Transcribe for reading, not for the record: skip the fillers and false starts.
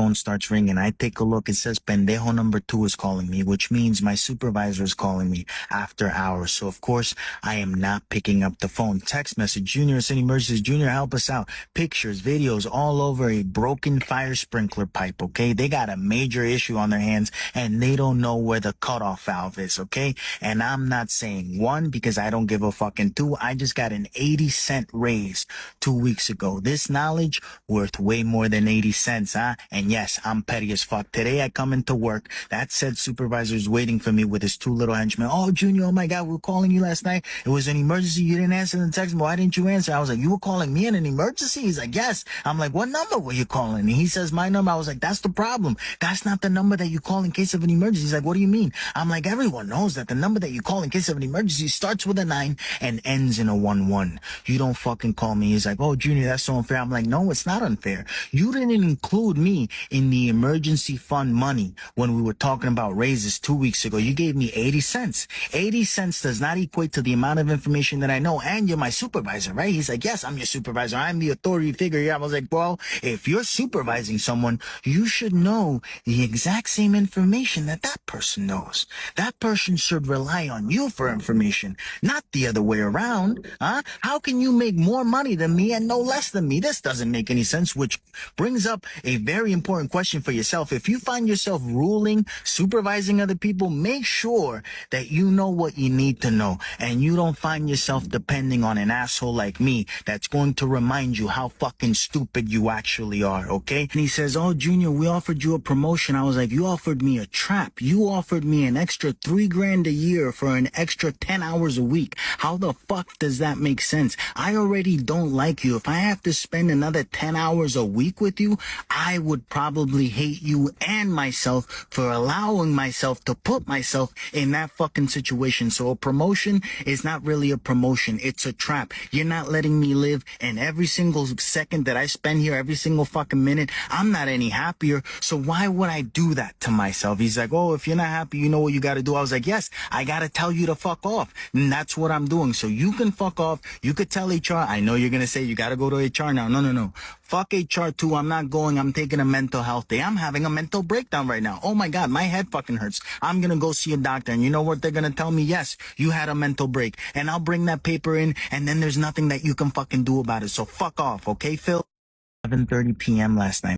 phone starts ringing. I take a look. It says pendejo number 2 is calling me, which means my supervisor is calling me after hours. So, of course, I am not picking up the phone. Text message, Junior, it's an emergency. Junior, help us out. Pictures, videos all over a broken fire sprinkler pipe, okay? They got a major issue on their hands, and they don't know where the cutoff valve is, okay? And I'm not saying 1 because I don't give a fucking 2. I just got an 80-cent raise 2 weeks ago. This knowledge worth way more than 80 cents, huh? And yes, I'm petty as fuck. Today I come into work. That said supervisor is waiting for me with his 2 little henchmen. Oh, Junior, oh my God, we were calling you last night. It was an emergency. You didn't answer the text. Why didn't you answer? I was like, you were calling me in an emergency? He's like, yes. I'm like, what number were you calling? And he says, my number. I was like, that's the problem. That's not the number that you call in case of an emergency. He's like, what do you mean? I'm like, everyone knows that the number that you call in case of an emergency starts with a 9 and ends in a 11. You don't fucking call me. He's like, oh, Junior, that's so unfair. I'm like, no, it's not unfair. You didn't include me in the emergency fund money when we were talking about raises 2 weeks ago. You gave me 80 cents. 80 cents does not equate to the amount of information that I know. And you're my supervisor, right? He's like, yes, I'm your supervisor. I'm the authority figure here. I was like, well, if you're supervising someone, you should know the exact same information that that person knows. That person should rely on you for information, not the other way around. Huh? How can you make more money than me and no less than me? This doesn't make any sense, which brings up a very important question for yourself. If you find yourself ruling, supervising other people, make sure that you know what you need to know and you don't find yourself depending on an asshole like me that's going to remind you how fucking stupid you actually are, okay? And he says, oh, Junior, we offered you a promotion. I was like, you offered me a trap. You offered me an extra $3,000 a year for an extra 10 hours a week. How the fuck does that make sense? I already don't like you. If I have to spend another 10 hours a week with you, I would probably hate you and myself for allowing myself to put myself in that fucking situation. So a promotion is not really a promotion. It's a trap. You're not letting me live, and every single second that I spend here, every single fucking minute, I'm not any happier. So why would I do that to myself? He's like, oh, if you're not happy, you know what you got to do. I was like, yes, I got to tell you to fuck off. And that's what I'm doing. So you can fuck off. You could tell HR. I know you're going to say you got to go to HR now. No. Fuck HR too. I'm not going. I'm taking a mental health day. I'm having a mental breakdown right now. Oh my God, my head fucking hurts. I'm going to go see a doctor. And you know what they're going to tell me? Yes, you had a mental break. And I'll bring that paper in, and then there's nothing that you can fucking do about it. So fuck off, okay, Phil? 11:30 p.m. last night.